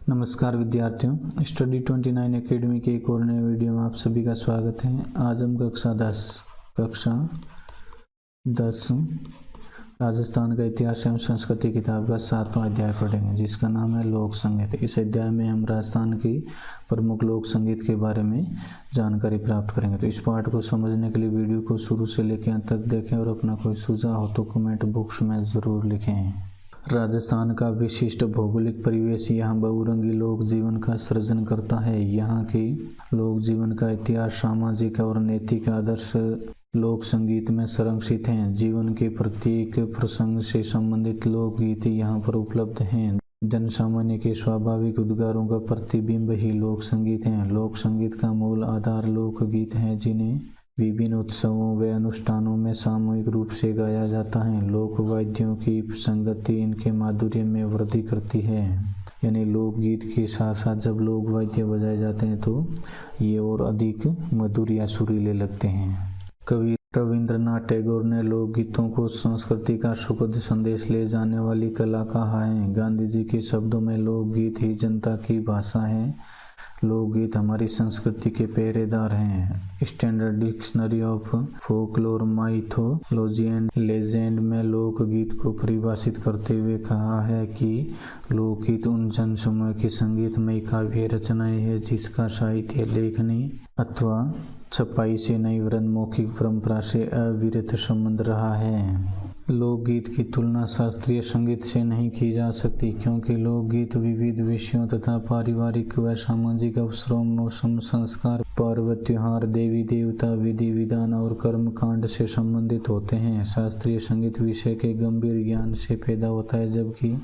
नमस्कार विद्यार्थियों, study 29 academy के एक और नए वीडियो में आप सभी का स्वागत है। आज हम कक्षा 10 राजस्थान का इतिहास एवं संस्कृति किताब का 7वां अध्याय पढ़ेंगे, जिसका नाम है लोक संगीत। इस अध्याय में हम राजस्थान की प्रमुख लोक संगीत के बारे में जानकारी प्राप्त करेंगे। तो इस पाठ को समझने के लिए वीडियो को शुरू से लेकर अंत तक देखें और अपना कोई सुझाव हो तो कमेंट बॉक्स में ज़रूर लिखें। राजस्थान का विशिष्ट भौगोलिक परिवेश यहाँ बहुरंगी लोक जीवन का सृजन करता है। यहाँ की लोक जीवन का इतिहास सामाजिक और नैतिक आदर्श लोक संगीत में संरक्षित हैं। जीवन के प्रत्येक प्रसंग से संबंधित लोकगीत यहाँ पर उपलब्ध हैं। जन सामान्य के स्वाभाविक उद्गारों का प्रतिबिंब ही लोक संगीत है। लोक संगीत का मूल आधार लोकगीत है, जिन्हें विभिन्न उत्सवों व अनुष्ठानों में सामूहिक रूप से गाया जाता है। लोक वाद्यों की संगति इनके माधुर्य में वृद्धि करती है। यानी लोकगीत के साथ साथ जब लोक वाद्य बजाए जाते हैं तो ये और अधिक मधुर या सुरीले लगते हैं। कवि रविंद्रनाथ टैगोर ने लोकगीतों को संस्कृति का सुखद संदेश ले जाने वाली कला कहा है। गांधी जी के शब्दों में लोकगीत ही जनता की भाषा है। लोकगीत हमारी संस्कृति के पहरेदार हैं। Standard dictionary of folklore, mythology and legend में लोकगीत को परिभाषित करते हुए कहा है कि लोकगीत उन जनसमूह की संगीतमय काव्य रचनाएं हैं जिसका साहित्य, लेखनी अथवा छपाई से नई वरन मौखिक परंपरा से अविरत संबंध रहा है। लोकगीत की तुलना शास्त्रीय संगीत से नहीं की जा सकती, क्योंकि लोकगीत विविध विषयों तथा पारिवारिक व सामाजिक अवसरों, मौसम, संस्कार, पर्व, त्योहार, देवी देवता, विधि विधान और कर्मकांड से संबंधित होते हैं। शास्त्रीय संगीत विषय के गंभीर ज्ञान से पैदा होता है, जबकि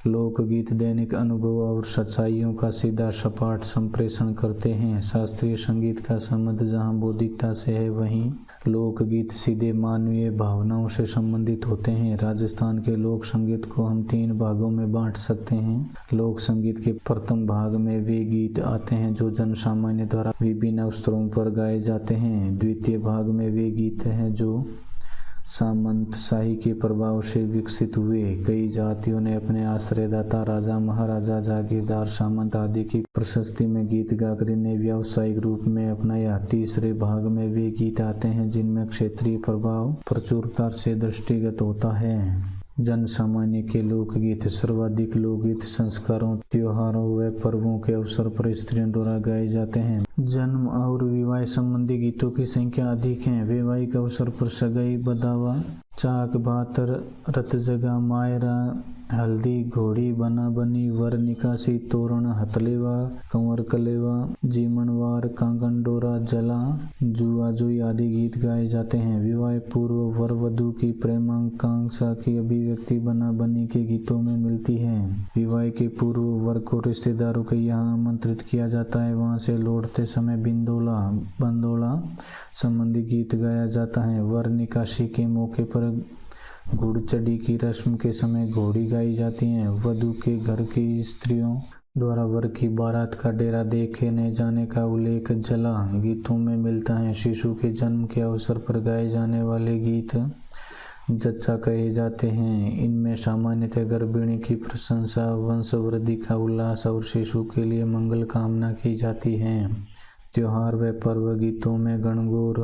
लोकगीत दैनिक अनुभव और सच्चाइयों का सीधा सपाट संप्रेषण करते हैं। शास्त्रीय संगीत का संबंध जहाँ बौद्धिकता से है, वहीं लोकगीत सीधे मानवीय भावनाओं से संबंधित होते हैं। राजस्थान के लोक संगीत को हम 3 भागों में बांट सकते हैं। लोक संगीत के प्रथम भाग में वे गीत आते हैं जो जन सामान्य द्वारा विभिन्न अवसरों पर गाए जाते हैं। द्वितीय भाग में वे गीत हैं जो सामंतशाही के प्रभाव से विकसित हुए। कई जातियों ने अपने आश्रयदाता राजा, महाराजा, जागीरदार, सामंत आदि की प्रशस्ति में गीत गाकर इन्हें व्यावसायिक रूप में अपनाया। तीसरे भाग में वे गीत आते हैं जिनमें क्षेत्रीय प्रभाव प्रचुरता से दृष्टिगत होता है। जन सामान्य के लोकगीत सर्वाधिक लोकगीत संस्कारों, त्योहारों व पर्वों के अवसर पर स्त्रियों द्वारा गाए जाते हैं। जन्म और विवाह संबंधी गीतों की संख्या अधिक है। वैवाहिक अवसर पर सगाई, बदावा, चाक बात, रत जगा, मायरा, हल्दी, घोड़ी, बना बनी, वर निकासी, तोरण, हथलेवा, कंवर कलेवा, जीमनवार, कांगन डोरा, जला, जुआ जुई आदि गीत गाए जाते हैं। विवाह पूर्व वर वधू की प्रेमाकांक्षा की अभिव्यक्ति बना बनी के गीतों में मिलती है। विवाह के पूर्व वर को रिश्तेदारों के यहाँ आमंत्रित किया जाता है। वहाँ से लौटते समय बंदोला संबंधी गीत गाया जाता है। वर निकासी के मौके पर घुड़चढ़ी की रस्म के समय घोड़ी गाई जाती हैं। वधू के घर की स्त्रियों द्वारा वर की बारात का डेरा देखने जाने का उल्लेख जला गीतों में मिलता है। शिशु के जन्म के अवसर पर गाए जाने वाले गीत जच्चा कहे जाते हैं। इनमें सामान्यतः गर्भिणी की प्रशंसा, वंशवृद्धि का उल्लास और शिशु के लिए मंगल कामना की जाती है। त्योहार व पर्व गीतों में गणगौर,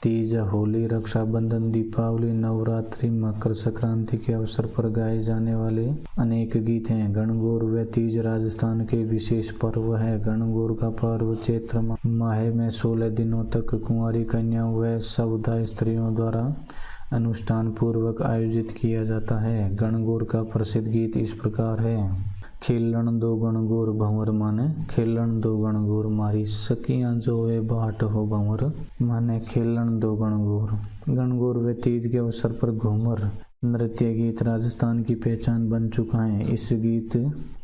तीज, होली, रक्षाबंधन, दीपावली, नवरात्रि, मकर संक्रांति के अवसर पर गाए जाने वाले अनेक गीत हैं। गणगौर व तीज राजस्थान के विशेष पर्व है। गणगौर का पर्व चैत्र माह में 16 दिनों तक कुंवारी कन्याओं व सवदा स्त्रियों द्वारा अनुष्ठान पूर्वक आयोजित किया जाता है। गणगौर का प्रसिद्ध गीत इस प्रकार है। खेलन दो गणगौर भंवर, माने खेलन दो गणगौर, मारी सखियां जो है बाट हो भंवर, माने खेलन दो गणगौर। गणगौर व तीज के अवसर पर घूमर नृत्य गीत राजस्थान की पहचान बन चुका है। इस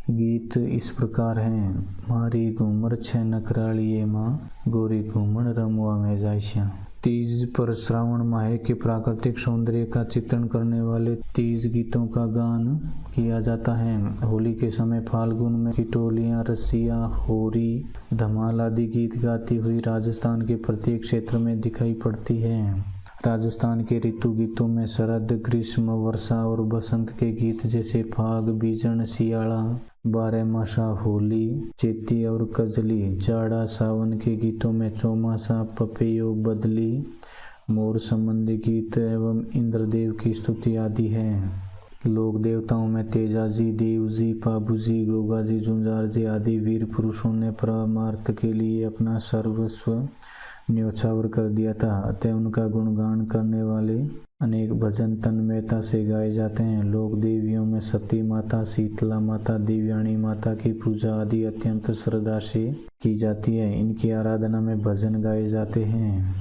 गीत इस प्रकार हैं। मारी घूमर छे नकरालिए माँ, गोरी घूमन रमुआ में जायसिया। तीज पर श्रावण माह के प्राकृतिक सौंदर्य का चित्रण करने वाले तीज गीतों का गान किया जाता है। होली के समय फाल्गुन में किटोलियाँ, रसिया, होरी, धमाल आदि गीत गाती हुई राजस्थान के प्रत्येक क्षेत्र में दिखाई पड़ती है। राजस्थान के ऋतु गीतों में शरद, ग्रीष्म, वर्षा और बसंत के गीत जैसे फाग, बीजन, सियाड़ा, बारहमासा होली, चेती और कजली, जाड़ा सावन के गीतों में चौमासा, पपैयो, बदली, मोर संबंधी गीत एवं इंद्रदेव की स्तुति आदि है। लोक देवताओं में तेजाजी, देवजी, पाबूजी, गोगाजी, झुंझारजी आदि वीर पुरुषों ने परमार्थ के लिए अपना सर्वस्व न्योछावर कर दिया था। अतः उनका गुणगान करने वाले अनेक भजन तन्मयता से गाए जाते हैं। लोक देवियों में सती माता, शीतला माता, देवयानी माता की पूजा आदि अत्यंत श्रद्धा से की जाती है। इनकी आराधना में भजन गाए जाते हैं।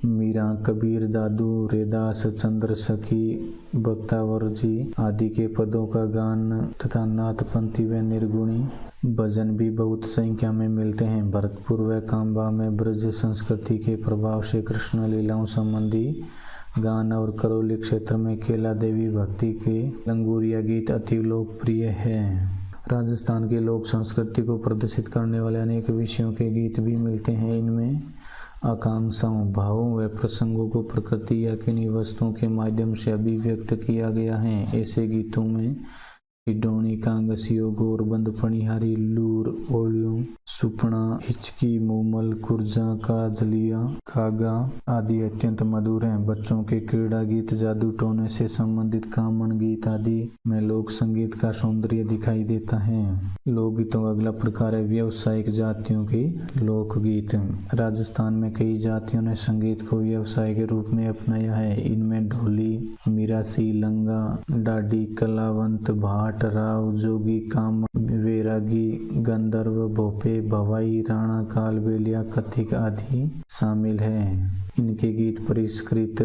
मीरा, कबीर, दादू, रेदास, चंद्र सखी, बख्तावर जी आदि के पदों का गान तथा नाथपंथी व निर्गुणी भजन भी बहुत संख्या में मिलते हैं। भरतपुर व कांबा में ब्रज संस्कृति के प्रभाव से कृष्ण लीलाओं संबंधी गान और करौली क्षेत्र में केला देवी भक्ति के लंगूरिया गीत अति लोकप्रिय है। राजस्थान की लोक संस्कृति को प्रदर्शित करने वाले अनेक विषयों के गीत भी मिलते हैं। इनमें आकांक्षाओं, भावों व प्रसंगों को प्रकृति या किन्हीं वस्तुओं के माध्यम से अभिव्यक्त किया गया है। ऐसे गीतों में हिडोणी, कांगसियो, गोरबंद, पणिहारी, लूर, ओलियो, सुपना, हिचकी, मोमल, कुर्जा, काजलिया, कागा आदि अत्यंत मधुर हैं। बच्चों के क्रीड़ा गीत, जादू टोने से संबंधित कामण गीत आदि में लोक संगीत का सौंदर्य दिखाई देता है। लोकगीतों का अगला प्रकार है व्यावसायिक जातियों के लोकगीत। राजस्थान में कई जातियों ने संगीत को व्यवसाय के रूप में अपनाया है। इनमें ढोली, मिरासी, लंगा, डाडी, कलावंत, भाट, राव, जोगी, काम, वैरागी, गंधर्व, भोपे, भवाई, राणा, कालबेलिया, कथिक आदि शामिल हैं। इनके गीत परिष्कृत,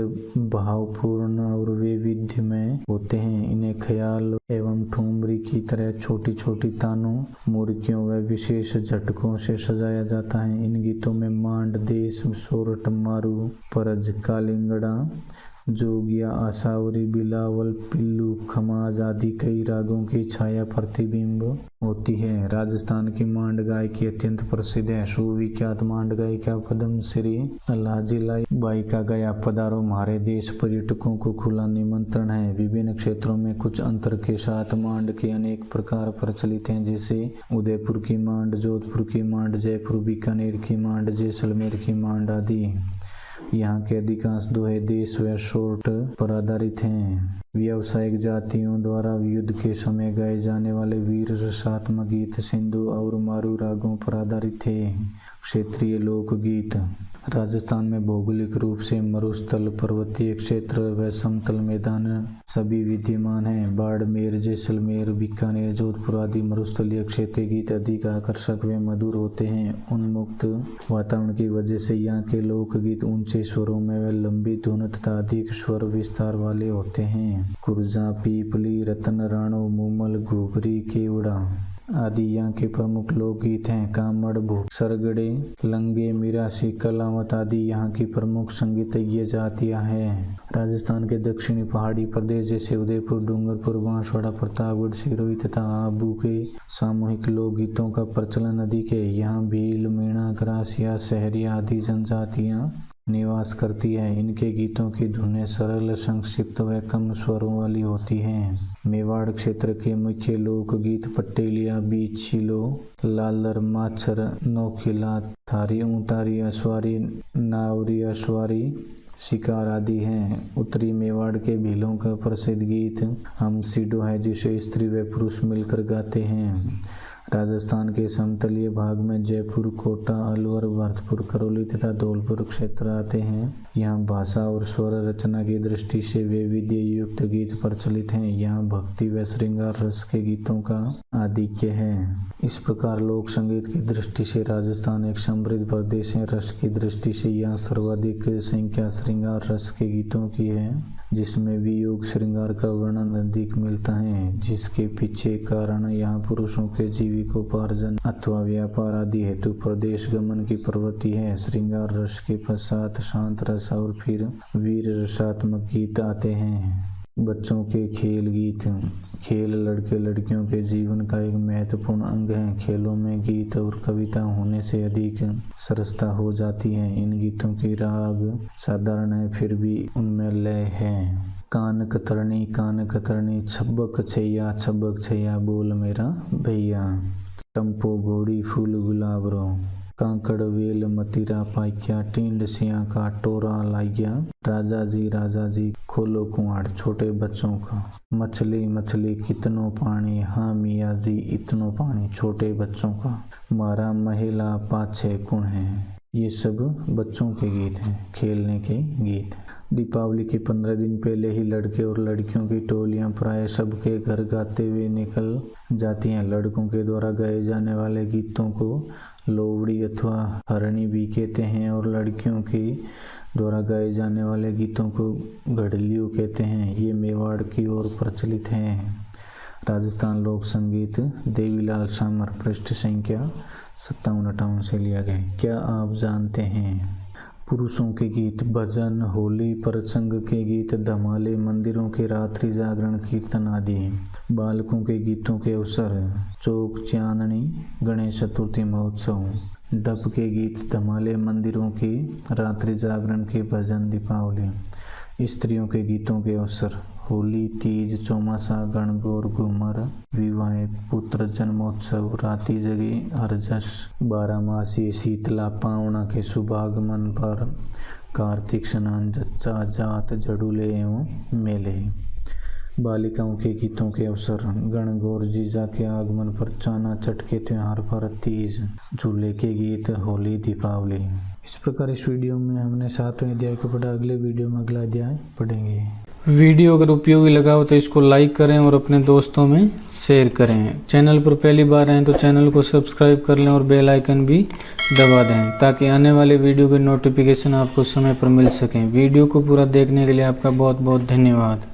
भावपूर्ण और वैविध्यमय होते हैं। इन्हें ख्याल एवं ठुमरी की तरह छोटी छोटी तानों, मुर्कियों व विशेष झटकों से सजाया जाता है। इन गीतों में मांड, देश, सोरठ, मारू, परज, कालिंगड़ा, जोगिया, आसावरी, बिलावल, पिल्लू, खमाज आदि कई रागों की छाया प्रतिबिंब होती है। राजस्थान की मांड गायकी अत्यंत प्रसिद्ध है। सुविख्यात मांड गायिका पद्मश्री अल्हाजी बाई का गया पधारो म्हारे देश पर्यटकों को खुला निमंत्रण है। विभिन्न क्षेत्रों में कुछ अंतर के साथ मांड के अनेक प्रकार प्रचलित हैं, जैसे उदयपुर की मांड, जोधपुर की मांड, जयपुर, बीकानेर की मांड, जैसलमेर की मांड आदि। यहाँ के अधिकांश दोहे देश व शोर्ट पर आधारित हैं। व्यावसायिक जातियों द्वारा युद्ध के समय गाए जाने वाले वीर रसात्मक गीत सिंधु और मारू रागों पर आधारित थे। क्षेत्रीय लोकगीत। राजस्थान में भौगोलिक रूप से मरुस्थल, पर्वतीय क्षेत्र व समतल मैदान सभी विद्यमान हैं। बाड़मेर, जैसलमेर, बीकानेर, जोधपुर आदि मरुस्थलीय क्षेत्र के गीत अधिक आकर्षक व मधुर होते हैं। उन्मुक्त वातावरण की वजह से यहाँ के लोकगीत ऊंचे स्वरों में व लंबी धुन तथा अधिक स्वर विस्तार वाले होते हैं। कुर्जा, पीपली, रतन, राणो, मुमल, घुघरी, केवड़ा आदि यहाँ के प्रमुख लोकगीत हैं। कामड़, भूप, सरगड़े, लंगे, मिरासी, कलावत आदि यहाँ की प्रमुख संगीतज्ञ जातियाँ हैं। राजस्थान के दक्षिणी पहाड़ी प्रदेश जैसे उदयपुर, डूंगरपुर, बांसवाड़ा, प्रतापगढ़, सिरोही तथा आबू के सामूहिक लोकगीतों का प्रचलन अधिक है। यहाँ भील, मीणा, ग्रासिया, सहरिया आदि जनजातियाँ निवास करती है। इनके गीतों की धुनें सरल, संक्षिप्त व कम स्वरों वाली होती हैं। मेवाड़ क्षेत्र के मुख्य लोकगीत पटेलिया, बीछिलो, लालर, माछर, नौखिला, थारी, ऊंटारी, अश्वारी, नावरी, अश्वारी, शिकार आदि हैं। उत्तरी मेवाड़ के भीलों का प्रसिद्ध गीत हम सीडो है, जिसे स्त्री व पुरुष मिलकर गाते हैं। राजस्थान के समतलीय भाग में जयपुर, कोटा, अलवर, भरतपुर, करौली तथा धौलपुर क्षेत्र आते हैं। यहाँ भाषा और स्वर रचना की दृष्टि से वैविध्य युक्त गीत प्रचलित हैं। यहाँ भक्ति व श्रृंगार रस के गीतों का आधिक्य है। इस प्रकार लोक संगीत की दृष्टि से राजस्थान एक समृद्ध प्रदेश है। रस की दृष्टि से यहाँ सर्वाधिक संख्या श्रृंगार रस के गीतों की है, जिसमें वियोग श्रृंगार का वर्णन अधिक मिलता है। जिसके पीछे कारण यहाँ पुरुषों के जीविकोपार्जन अथवा व्यापार आदि हेतु प्रदेश गमन की प्रवृत्ति है। श्रृंगार रस के पश्चात शांत रस और फिर वीर रसात्मक गीत आते हैं। बच्चों के खेल गीत। खेल लड़के लड़कियों के जीवन का एक महत्वपूर्ण अंग है। खेलों में गीत और कविता होने से अधिक सरसता हो जाती है। इन गीतों की राग साधारण है, फिर भी उनमें लय है। कान कतरनी छब्बक छैया बोल मेरा भैया। टम्पो घोड़ी फूल गुलाब रो, कांकड़ वेल मतीरा पाइक्या, टींड सिया का टोरा लाइया। राजा जी खोलो कुआड़ छोटे बच्चों का। मछली कितनो पानी, हाँ मियाँ जी इतनो पानी छोटे बच्चों का। मारा महिला पाछे कुण है, ये सब बच्चों के गीत हैं, खेलने के गीत। दीपावली के 15 दिन पहले ही लड़के और लड़कियों की टोलियां प्राय सबके घर गाते हुए निकल जाती हैं। लड़कों के द्वारा गाए जाने वाले गीतों को लोवड़ी अथवा हरणी भी कहते हैं और लड़कियों के द्वारा गाए जाने वाले गीतों को घड़लियों कहते हैं। ये मेवाड़ की ओर प्रचलित हैं। राजस्थान लोक संगीत देवीलाल शामर, पृष्ठ संख्या 57-58 से लिया गया। क्या आप जानते हैं? पुरुषों के गीत भजन, होली प्रसंग के गीत, धमाले, मंदिरों के रात्रि जागरण, कीर्तन आदि। बालकों के गीतों के अवसर चौक चांदनी, गणेश चतुर्थी महोत्सव। डप के गीत धमाले, मंदिरों की रात्रि जागरण के भजन, दीपावली। स्त्रियों के गीतों के अवसर होली, तीज, चौमासा, गणगौर, घूमर, विवाह, पुत्र जन्मोत्सव, राती जगे, हरजस, बारहमासी, शीतला, पावना के शुभागमन पर, कार्तिक स्नान, जच्चा, जात, जड़ूले एवं मेले। बालिकाओं के गीतों के अवसर गणगौर, जीजा के आगमन पर, चाना चट के त्योहार पर, तीज, झूले के गीत, होली, दीपावली। इस प्रकार इस वीडियो में हमने 7वें अध्याय को पढ़ा। अगले वीडियो में अगला अध्याय पढ़ेंगे। वीडियो अगर उपयोगी लगा हो तो इसको लाइक करें और अपने दोस्तों में शेयर करें। चैनल पर पहली बार आए तो चैनल को सब्सक्राइब कर लें और बेल आइकन भी दबा दें ताकि आने वाले वीडियो के नोटिफिकेशन आपको समय पर मिल सकें। वीडियो को पूरा देखने के लिए आपका बहुत बहुत धन्यवाद।